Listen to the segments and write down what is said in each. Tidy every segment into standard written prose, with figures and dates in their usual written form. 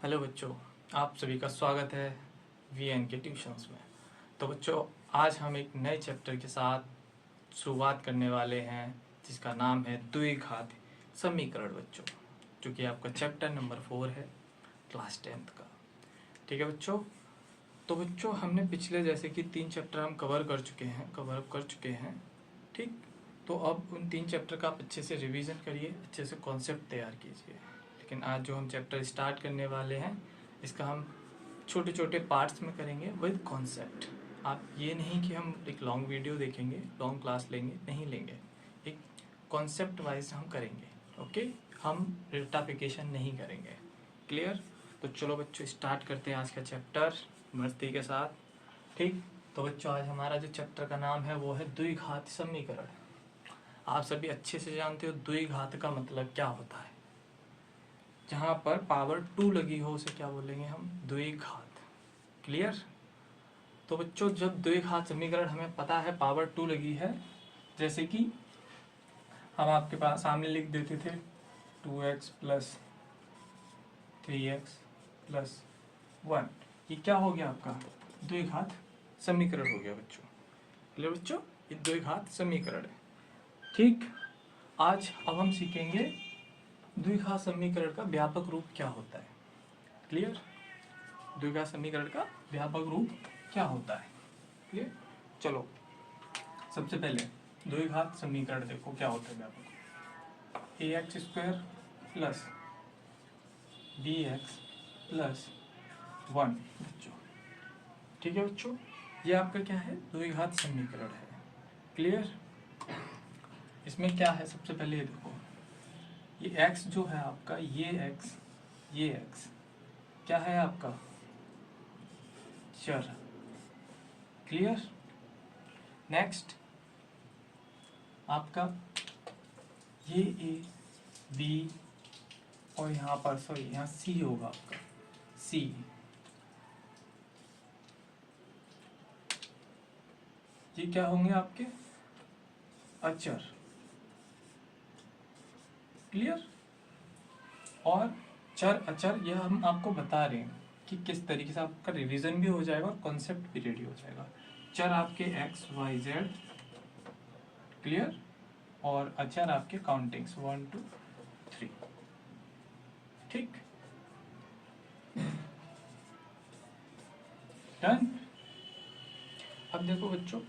Hello बच्चों, आप सभी का स्वागत है वीएन के ट्यूशंस में। तो बच्चों, आज हम एक नए चैप्टर के साथ शुरुआत करने वाले हैं जिसका नाम है द्विघात समीकरण बच्चों, जो कि आपका चैप्टर नंबर 4 है क्लास 10th का। ठीक है बच्चों। तो बच्चों, हमने पिछले जैसे कि 3 चैप्टर हम कवर अप कर चुके हैं। ठीक। तो अब उन 3 चैप्टर का आप अच्छे से रिवीजन करिए, अच्छे से कॉन्सेप्ट तैयार कीजिए। लेकिन आज जो हम चैप्टर स्टार्ट करने वाले हैं, इसका हम छोटे छोटे पार्ट्स में करेंगे विद कॉन्सेप्ट। आप ये नहीं कि हम एक लॉन्ग वीडियो देखेंगे, लॉन्ग क्लास लेंगे, नहीं लेंगे। एक कॉन्सेप्ट वाइज हम करेंगे। ओके। हम रेटाफिकेशन नहीं करेंगे। क्लियर। तो चलो बच्चों, स्टार्ट करते हैं आज का चैप्टर मस्ती के साथ। ठीक। तो बच्चों, आज हमारा जो चैप्टर का नाम है वो है द्विघात समीकरण। आप सभी अच्छे से जानते हो द्विघात का मतलब क्या होता है। जहाँ पर पावर 2 लगी हो उसे क्या बोलेंगे हम? द्विघात। क्लियर। तो बच्चों, जब द्विघात समीकरण हमें पता है पावर 2 लगी है, जैसे कि हम आपके पास सामने लिख देते थे 2x प्लस 3x प्लस 1, ये क्या हो गया आपका? द्विघात समीकरण हो गया बच्चों। क्लियर बच्चों, ये द्विघात समीकरण है। ठीक। आज अब हम सीखेंगे द्विघात समीकरण का व्यापक रूप क्या होता है। क्लियर। द्विघात समीकरण का व्यापक रूप क्या होता है। क्लियर। चलो, सबसे पहले द्विघात समीकरण देखो क्या होता है व्यापक। A x square plus b x plus 1 बच्चों। ठीक है बच्चों, ये आपका क्या है? द्विघात समीकरण है। क्लियर। इसमें क्या है, सबसे पहले ये देखो, ये x जो है आपका, ये x क्या है आपका? चर। क्लियर। नेक्स्ट आपका ये a b और यहाँ पर सॉरी यहाँ c होगा आपका, c। ये क्या होंगे आपके? अचर। क्लियर। और चर अचर यह हम आपको बता रहे हैं कि किस तरीके से आपका रिवीजन भी हो जाएगा और कॉन्सेप्ट भी रेडी हो जाएगा। चर आपके एक्स वाई जेड। क्लियर। और अचर आपके काउंटिंग्स 1 2 3। ठीक। डन। अब देखो बच्चों,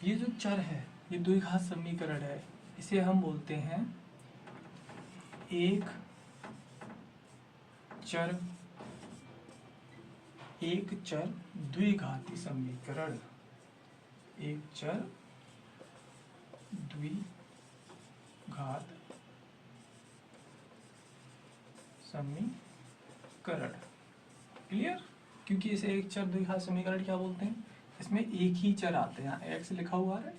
ये जो चर है ये द्विघात समीकरण है, इसे हम बोलते हैं एक चर द्विघाती समीकरण। एक चर द्विघात समीकरण। क्लियर। क्योंकि इसे एक चर द्विघात समीकरण क्या बोलते हैं? इसमें एक ही चर आते हैं, यहाँ एक्स लिखा हुआ है,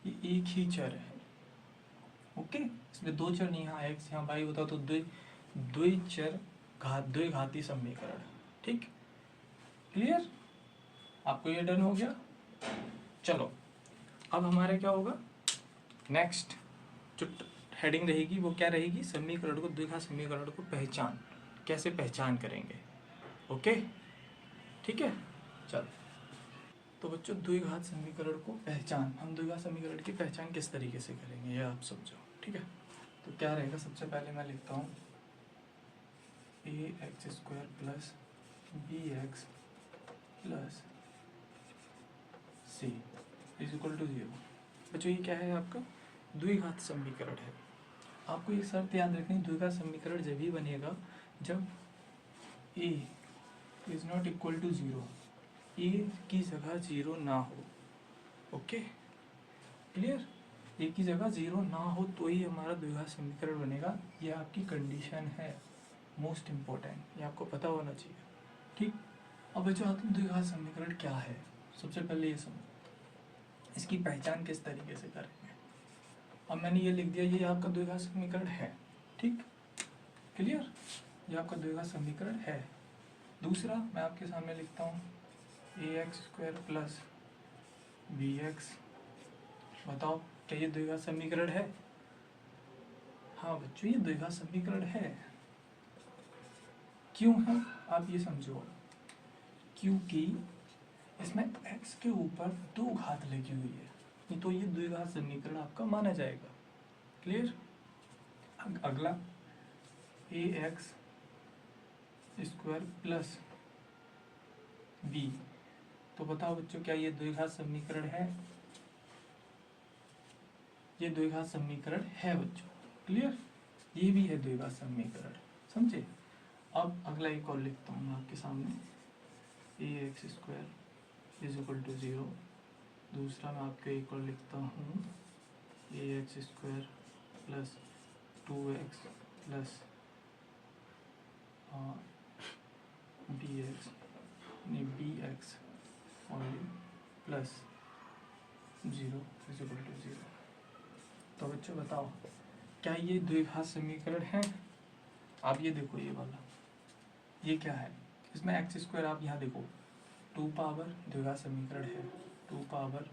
ये एक ही चर है। ओके। इसमें दो चर नहीं, यहाँ एक्स यहाँ वाई होता तो द्विचर द्विघाती समीकरण। ठीक। क्लियर। आपको ये डन हो गया। चलो, अब हमारे क्या होगा? नेक्स्ट जो हेडिंग रहेगी वो क्या रहेगी? समीकरण को, द्विघात समीकरण को पहचान, कैसे पहचान करेंगे। ओके। ठीक है। चलो, तो बच्चों द्विघात समीकरण को पहचान, हम द्विघात समीकरण की पहचान किस तरीके से करेंगे ये आप समझो। ठीक है। तो क्या रहेगा? सबसे पहले मैं लिखता हूँ a x square plus b x plus c is equal to 0। बच्चों, ये क्या है आपका? द्विघात समीकरण है। आपको एक शर्त याद रखनी, द्विघात समीकरण जब ही बनेगा जब ए इज नॉट इक्वल टू 0, ए की जगह 0 ना हो। ओके। क्लियर। ए की जगह 0 ना हो तो ही हमारा द्विघात समीकरण बनेगा। ये आपकी कंडीशन है, मोस्ट इम्पोर्टेंट, ये आपको पता होना चाहिए। ठीक। अब बच्चों आते हैं द्विघात समीकरण क्या है। सबसे पहले ये समझो इसकी पहचान किस तरीके से करेंगे। अब मैंने ये लिख दिया, ये आपका द्विघात समीकरण है। ठीक। क्लियर। ये आपका द्विघात समीकरण है। दूसरा मैं आपके सामने लिखता हूँ a x square plus b x. बताओ क्या ये द्विघात समीकरण है? हाँ बच्चों, ये द्विघात समीकरण है। क्यों है आप ये समझो, क्योंकि इसमें x के ऊपर 2 घात लगी हुई है, नहीं तो ये द्विघात समीकरण आपका माना जाएगा। क्लियर। अगला ax स्क्वायर प्लस b, तो बताओ बच्चों क्या ये द्विघात समीकरण है? ये द्विघात समीकरण है बच्चों। क्लियर, ये भी है द्विघात समीकरण, समझे। अब अगला एक और लिखता हूँ मैं आपके सामने, ax square is equal to 0। दूसरा मैं आपको एक और लिखता हूँ, ax square plus 2x plus bx only plus 0 is equal to 0। तो बच्चों बताओ क्या ये द्विघात समीकरण है? आप ये देखो, ये वाला ये क्या है? इसमें एक्स स्क्वायर आप यहाँ देखो, 2 पावर द्विघात समीकरण है, 2 पावर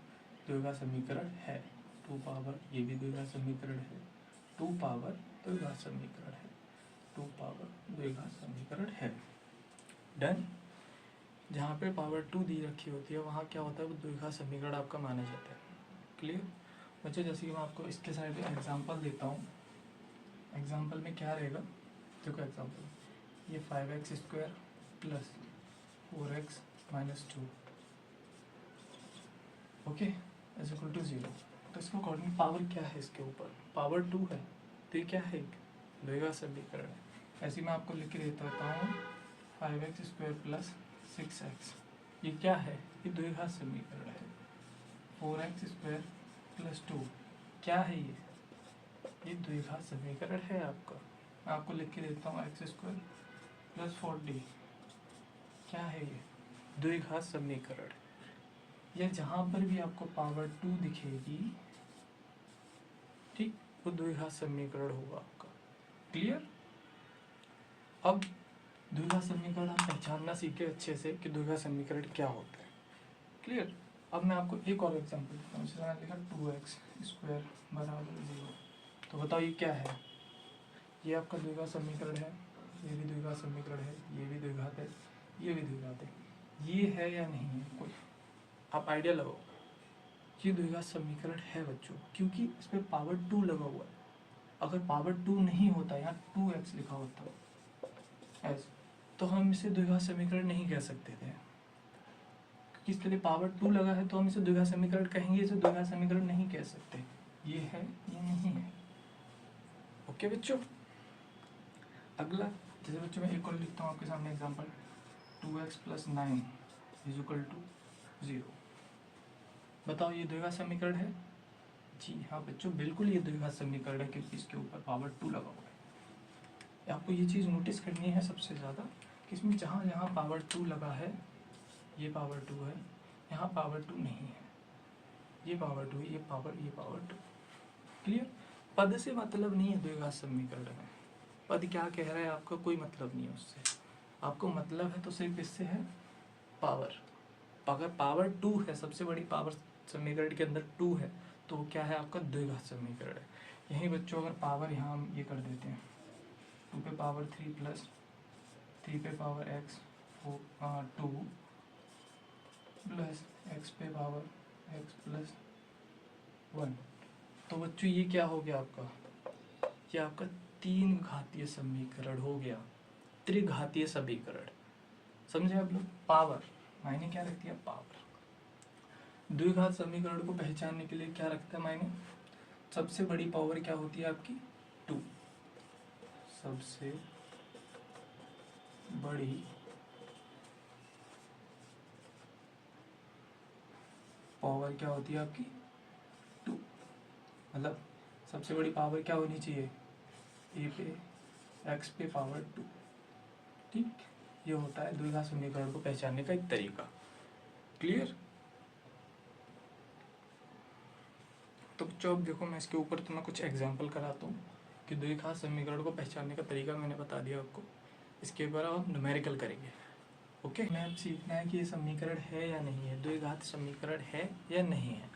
द्विघात समीकरण है, 2 पावर ये भी द्विघात समीकरण है, 2 पावर द्विघात समीकरण है, 2 पावर द्विघात समीकरण है। डन। जहाँ पे पावर 2 दी रखी होती है वहाँ क्या होता है, वो द्विघात समीकरण आपका माना जाता है। क्लियर बच्चों। जैसे कि मैं आपको इसके साइड में एग्जांपल देता हूँ। एग्जांपल में क्या रहेगा, देखो एग्जांपल, ये 5x square plus 4x minus 2 okay is equal to 0। तो इसके अकॉर्डिंग पावर क्या है, इसके ऊपर पावर 2 है, तो ये क्या है, एक द्विघात समीकरण है। ऐसे मैं आपको लिख के देता हूँ 5x स्क्वायर प्लस 6x, ये क्या है, ये द्विघात समीकरण है। 4x स्क्वायर प्लस 2 क्या है, ये द्विघात समीकरण है आपका। मैं आपको लिख के देता हूँ एक्स स्क्वायर प्लस 40 क्या है, ये द्विघात समीकरण। या जहाँ पर भी आपको पावर 2 दिखेगी, ठीक, वो द्विघात समीकरण होगा आपका। क्लियर। अब द्विघात समीकरण आप पहचानना सीखे अच्छे से कि द्विघात समीकरण क्या होता है। क्लियर। अब मैं आपको एक और एग्जांपल देता हूँ। जैसे मैंने लिखा 2x स्क्वायर बराबर 0, तो बताओ ये क्या है, ये आपका द्विघात समीकरण है, ये भी द्विघात समीकरण है, ये भी द्विघात है, ये भी द्विघात है, ये है या नहीं है, कोई आप आइडिया लगाओ। ये द्विघात समीकरण है बच्चों, क्योंकि इस पर पावर 2 लगा हुआ है। अगर पावर 2 नहीं होता, यहाँ 2x लिखा होता ऐसे, तो हम इसे द्विघात समीकरण नहीं कह सकते थे। क्योंकि इसके लिए पावर 2 लगा है तो हम इसे द्विघात समीकरण कहेंगे, इसे द्विघात समीकरण नहीं कह सकते। ये है, ये नहीं है। ओके बच्चों। अगला जैसे बच्चों मैं एक और लिखता हूँ आपके सामने example, 2x plus 9 is equal to 0। बताओ ये द्विघात समीकरण है? जी हाँ बच्चों, बिल्कुल ये द्विघात समीकरण है, क्योंकि इसके ऊपर पावर 2 लगा हुआ है। आपको ये चीज़ नोटिस करनी है सबसे ज़्यादा कि इसमें जहाँ जहाँ पावर 2 लगा है, ये पावर 2 है, यहाँ पावर 2 नहीं है, ये पावर 2 है, ये पावर 2। क्लियर। पद से मतलब नहीं है द्विघात समीकरण में, पद क्या कह रहा है आपका कोई मतलब नहीं है उससे। आपको मतलब है तो सिर्फ इससे है पावर। अगर पावर 2 है, सबसे बड़ी पावर समीकरण के अंदर 2 है, तो वो क्या है आपका द्विघात समीकरण है। यही बच्चों अगर पावर यहाँ हम ये कर देते हैं, 2 पे पावर 3 प्लस 3 पे पावर x 2 प्लस x पे पावर x प्लस 1, तो बच्चों ये क्या हो गया आपका, ये आपका 3 घातीय समीकरण हो गया, त्रिघातीय समीकरण। समझे आप लोग। पावर मायने क्या रखती है, पावर। द्विघात समीकरण को पहचानने के लिए क्या रखता है मायने, सबसे बड़ी पावर क्या होती है आपकी 2, सबसे बड़ी पावर क्या होती है आपकी 2, मतलब सबसे बड़ी पावर क्या होनी चाहिए, ए पे एक्स पे पावर 2। ठीक, ये होता है द्विघात समीकरण को पहचानने का एक तरीका। क्लियर। तो बच्चों अब देखो, मैं इसके ऊपर तुम्हें कुछ एग्जांपल कराता हूँ कि द्विघात समीकरण को पहचानने का तरीका मैंने बता दिया आपको। इसके ऊपर आप न्यूमेरिकल करेंगे। ओके, हमें सीखना है कि ये समीकरण है या नहीं है, द्विघात समीकरण है या नहीं है।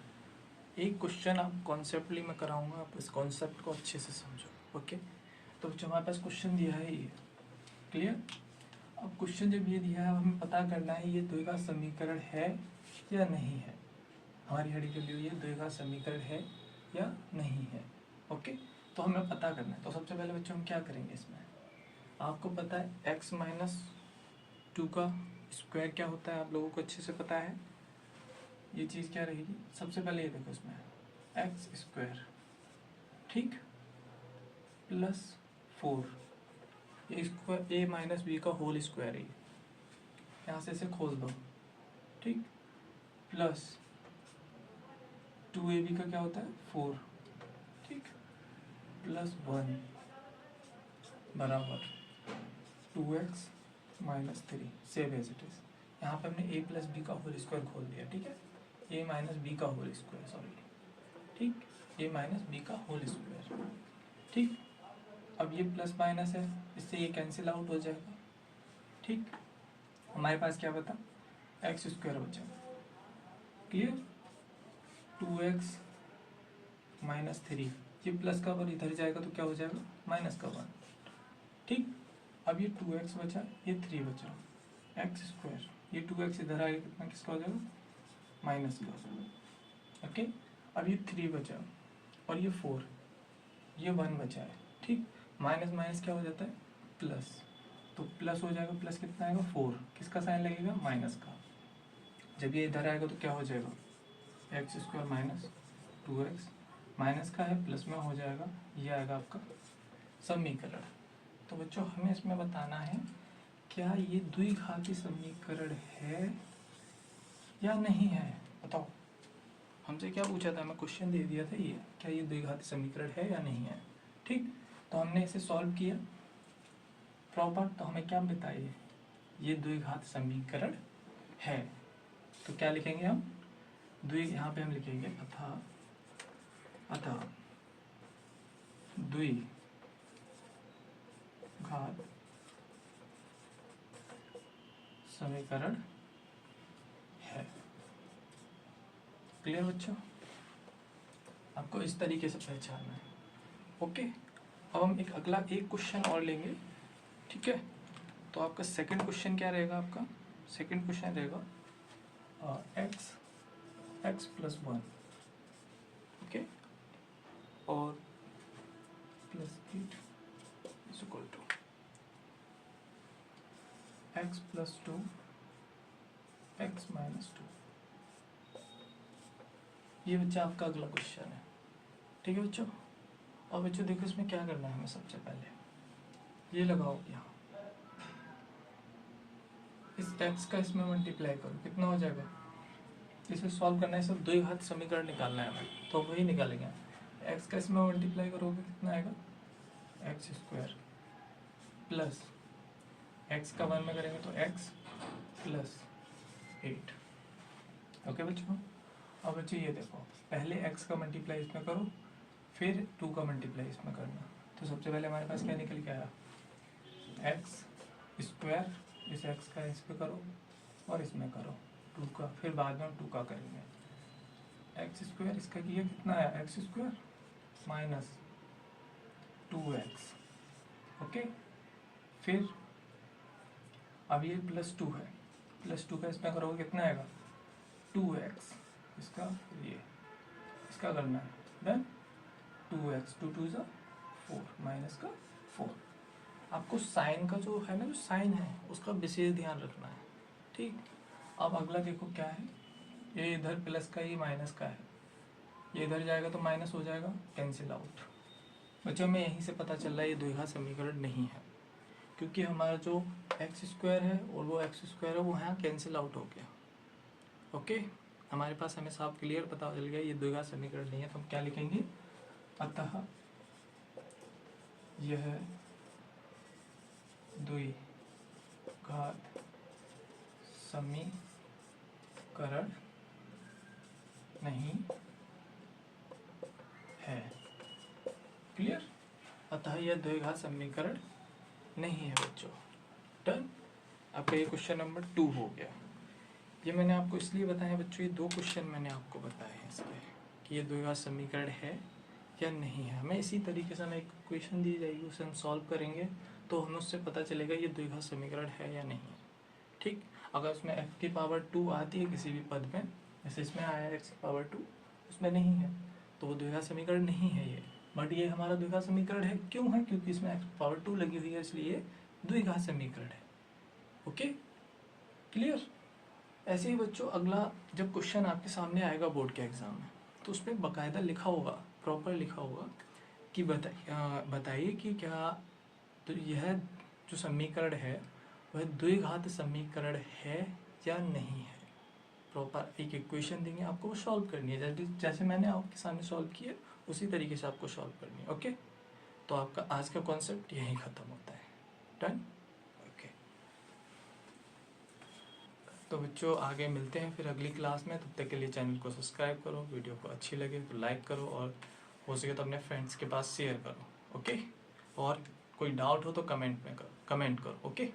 एक क्वेश्चन आप कॉन्सेप्टली मैं कराऊंगा, आप इस कॉन्सेप्ट को अच्छे से समझो। ओके, तो बच्चों हमारे पास क्वेश्चन दिया है ये। क्लियर। अब क्वेश्चन जब ये दिया है, अब हमें पता करना है ये द्विघात समीकरण है या नहीं है। हमारी हड़ी के लिए ये द्विघात समीकरण है या नहीं है। ओके, तो हमें पता करना है। तो सबसे पहले बच्चों हम क्या करेंगे इसमें, आपको पता है x माइनस 2 का स्क्वायर क्या होता है, आप लोगों को अच्छे से पता है। ये चीज़ क्या रहेगी, सबसे पहले ये देखो इसमें एक्स स्क्वायर, ठीक, प्लस 4, ये स्क्वायर ए माइनस बी का होल स्क्वायर है, यहाँ से इसे खोल दो, ठीक, प्लस 2ab का क्या होता है 4, ठीक, प्लस 1 बराबर 2x minus 3, same as it is. यहाँ पे हमने a प्लस बी का होल स्क्वायर खोल दिया, ठीक है, a माइनस बी का होल स्क्वायर, सॉरी, ठीक, a माइनस बी का होल स्क्वायर, ठीक। अब ये प्लस माइनस है, इससे ये कैंसिल आउट हो जाएगा, ठीक। हमारे पास क्या बता, एक्स स्क्वायर बचा, क्लियर, 2x माइनस 3, ये प्लस का वन इधर जाएगा तो क्या हो जाएगा माइनस का 1, ठीक। अब ये 2x बचा, ये 3 बचा, एक्स स्क्वायर, ये 2x इधर आएगा कितना, किसका हो जाएगा माइनस का, ओके। अब ये 3 बचा और ये 4, ये 1 बचा है, ठीक। माइनस माइनस क्या हो जाता है प्लस, तो प्लस हो जाएगा, प्लस कितना आएगा 4, किसका साइन लगेगा माइनस का। जब ये इधर आएगा तो क्या हो जाएगा x square minus 2x, minus का है प्लस में हो जाएगा, ये आएगा आपका समीकरण। तो बच्चों हमें इसमें बताना है क्या ये द्विघाती समीकरण है या नहीं है, बताओ। हमसे क्या पूछा था, हमें क्वेश्चन दे दिया था ये, क्या ये द्विघाती समीकरण है या नहीं है, ठीक। तो हमने इसे सॉल्व किया प्रॉपर, तो हमें क्या बताइए ये द्विघात समीकरण है। तो क्या लिखेंगे हम, यहाँ पे हम लिखेंगे अतः द्विघात समीकरण है। क्लियर बच्चों, आपको इस तरीके से पहचानना है, ओके। अब हम एक अगला एक क्वेश्चन और लेंगे, ठीक है। तो आपका सेकंड क्वेश्चन क्या रहेगा, आपका सेकंड क्वेश्चन रहेगा x प्लस 1, ओके, और plus 8 is equal to x plus 2 x minus 2। ये बच्चा आपका अगला क्वेश्चन है, ठीक है बच्चों। और बच्चों देखो इसमें क्या करना है हमें, सबसे पहले ये लगाओ यहाँ, इस x का इसमें मल्टीप्लाई करो, कितना हो जाएगा, इसे सॉल्व करना है, सब द्विघात समीकरण निकालना है हमें, तो वही निकालेंगे। x का इसमें मल्टीप्लाई करोगे कितना आएगा एक्स स्क्वायर, प्लस x का 1 में करेंगे तो x प्लस 8, ओके बच्चों। अब बच्चों ये देखो, पहले x का मल्टीप्लाई इसमें करो, फिर 2 का मल्टीप्लाई इसमें करना। तो सबसे पहले हमारे पास क्या निकल के आया, एक्स स्क्वायर, इस x का इस पे करो और इसमें करो 2 का, फिर बाद में हम 2 का करेंगे। एक्स स्क्वायर, इसका किया कितना आया x square minus 2x, okay. फिर अब ये प्लस 2 है, प्लस 2 का इसमें करोगे कितना आएगा 2x, इसका ये इसका करना है डन, 2x 2 2 ज़ा 4 माइनस का 4। आपको साइन का जो है ना, जो साइन है उसका विशेष ध्यान रखना है, ठीक। अब अगला देखो क्या है, ये इधर प्लस का, ये माइनस का है, ये इधर जाएगा तो माइनस हो जाएगा, कैंसिल आउट। बच्चों में यहीं से पता चल रहा है ये द्विघात समीकरण नहीं है, क्योंकि हमारा जो एक्स स्क्वायर है और वो एक्स स्क्वायर है वो यहाँ कैंसिल आउट हो गया, ओके। हमारे पास हमें साफ क्लियर पता चल गया ये द्विघात समीकरण नहीं है। तो हम क्या लिखेंगे, अतः यह द्विघात समीकरण नहीं है, क्लियर। अतः यह द्विघात समीकरण नहीं है बच्चों, डन। आपका ये क्वेश्चन नंबर 2 हो गया। ये मैंने आपको इसलिए बताया बच्चों, ये 2 क्वेश्चन मैंने आपको बताए हैं इसके, कि ये द्विघात समीकरण है या नहीं है। हमें इसी तरीके से हमें एक क्वेश्चन दी जाएगी, उसे हम सॉल्व करेंगे, तो हमें उससे पता चलेगा ये द्विघात समीकरण है या नहीं है। ठीक, अगर उसमें x की पावर 2 आती है किसी भी पद में, जैसे इसमें आया x की पावर 2, उसमें नहीं है तो वो द्विघात समीकरण नहीं है ये। बट ये हमारा द्विघात समीकरण है, क्यों है? क्योंकि इसमें x की पावर 2 लगी हुई है, इसलिए द्विघात समीकरण है। Okay, clear? ऐसे ही बच्चों, अगला जब क्वेश्चन आपके सामने आएगा बोर्ड के एग्जाम में, तो उसमें बकायदा लिखा होगा, प्रॉपर लिखा होगा कि बताइए कि क्या तो यह जो समीकरण है वह द्विघात समीकरण है या नहीं है। प्रॉपर एक इक्वेशन देंगे आपको, वो सॉल्व करनी है, जैसे मैंने आपके सामने सॉल्व किया उसी तरीके से आपको सॉल्व करनी है। ओके, तो आपका आज का कॉन्सेप्ट यहीं ख़त्म होता है। डन? ओके, तो बच्चों आगे मिलते हैं फिर अगली क्लास में। तब तक के लिए चैनल को सब्सक्राइब करो, वीडियो को अच्छी लगे तो लाइक करो, और हो सके तो अपने फ्रेंड्स के पास शेयर करो। ओके, और कोई डाउट हो तो कमेंट करो। ओके।